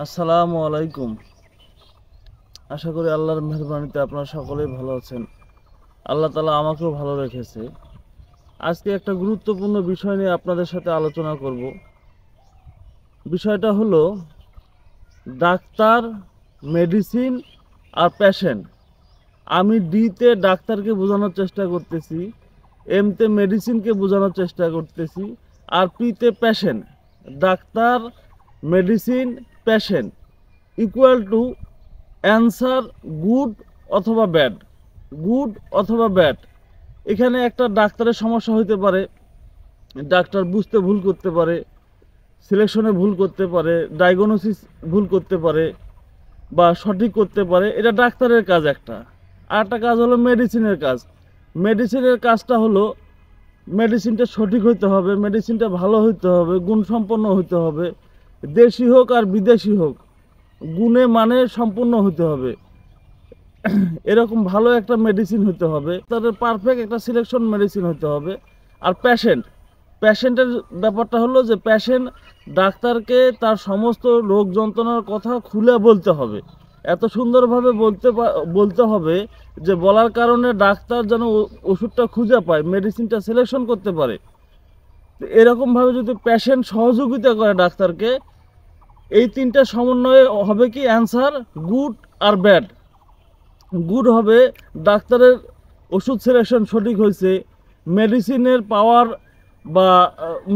আসসালামু আলাইকুম। আশা করি আল্লাহর মেহরবানিতে আপনারা সকলেই ভালো আছেন। আল্লাহ তাআলা আমাকেও ভালো রেখেছে। আজকে একটা গুরুত্বপূর্ণ বিষয় নিয়ে আপনাদের সাথে আলোচনা করব। বিষয়টা হলো ডাক্তার, মেডিসিন আর পেশেন্ট। আমি ডিতে ডাক্তারকে বোঝানোর চেষ্টা করতেছি, এমতে মেডিসিনকে বোঝানোর চেষ্টা করতেছি, আর পিতে patient. Doctor, medicine, patient equal to answer good অথবা ব্যাড। গুড অথবা ব্যাড। এখানে একটা ডাক্তারের সমস্যা হইতে পারে, ডাক্তার বুঝতে ভুল করতে পারে, সিলেকশনে ভুল করতে পারে, ডায়াগনোসিস ভুল করতে পারে বা সঠিক করতে পারে। এটা ডাক্তারের কাজ একটা। আর একটা কাজ হলো মেডিসিনের কাজ। মেডিসিনের কাজটা হলো মেডিসিনটা সঠিক হইতে হবে, মেডিসিনটা ভালো হইতে হবে, গুণসম্পন্ন হইতে হবে। দেশি হোক আর বিদেশি হোক, গুণে মানে সম্পূর্ণ হতে হবে। এরকম ভালো একটা মেডিসিন হতে হবে, তাদের পারফেক্ট একটা সিলেকশন মেডিসিন হতে হবে। আর পেশেন্টের ব্যাপারটা হলো যে পেশেন্ট ডাক্তারকে তার সমস্ত রোগ যন্ত্রণার কথা খুলে বলতে হবে। এত সুন্দরভাবে বলতে হবে যে বলার কারণে ডাক্তার যেন ওষুধটা খুঁজে পায়, মেডিসিনটা সিলেকশন করতে পারে। এরকমভাবে যদি পেশেন্ট সহযোগিতা করে ডাক্তারকে, এই তিনটা সমন্বয়ে হবে কি অ্যান্সার গুড আর ব্যাড। গুড হবে ডাক্তারের ওষুধ সিলেকশন সঠিক হয়েছে, মেডিসিনের পাওয়ার বা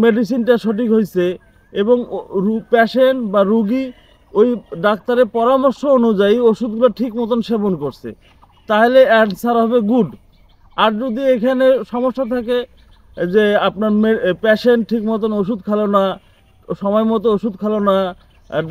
মেডিসিনটা সঠিক হয়েছে, এবং পেশেন্ট বা রুগী ওই ডাক্তারের পরামর্শ অনুযায়ী ওষুধগুলো ঠিক মতন সেবন করছে, তাহলে অ্যান্সার হবে গুড। আর যদি এখানে সমস্যা থাকে যে আপনার পেশেন্ট ঠিক মতন ওষুধ খেলো না, সময় মতো ওষুধ খেলো না,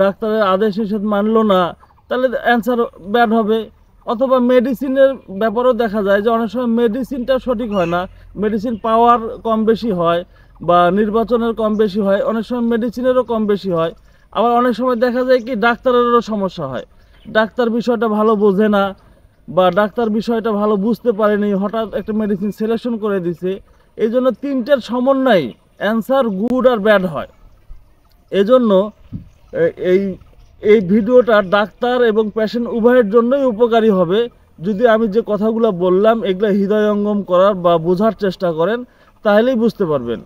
ডাক্তারের আদেশ নিষেধ মানলো না, তাহলে অ্যান্সার ব্যাড হবে। অথবা মেডিসিনের ব্যাপারেও দেখা যায় যে অনেক সময় মেডিসিনটা সঠিক হয় না, মেডিসিন পাওয়ার কম বেশি হয় বা নির্বাচনের কম বেশি হয়, অনেক সময় মেডিসিনেরও কম বেশি হয়। আবার অনেক সময় দেখা যায় কি ডাক্তারেরও সমস্যা হয়, ডাক্তার বিষয়টা ভালো বোঝে না বা ডাক্তার বিষয়টা ভালো বুঝতে পারেনি, হঠাৎ একটা মেডিসিন সিলেকশন করে দিছে। এই জন্য তিনটের সমন্বয় অ্যান্সার গুড আর ব্যাড হয়। এজন্য এই এই ভিডিওটা ডাক্তার এবং পেশেন্ট উভয়ের জন্যই উপকারী হবে যদি আমি যে কথাগুলো বললাম এগুলো হৃদয়ঙ্গম করার বা বোঝার চেষ্টা করেন, তাহলেই বুঝতে পারবেন।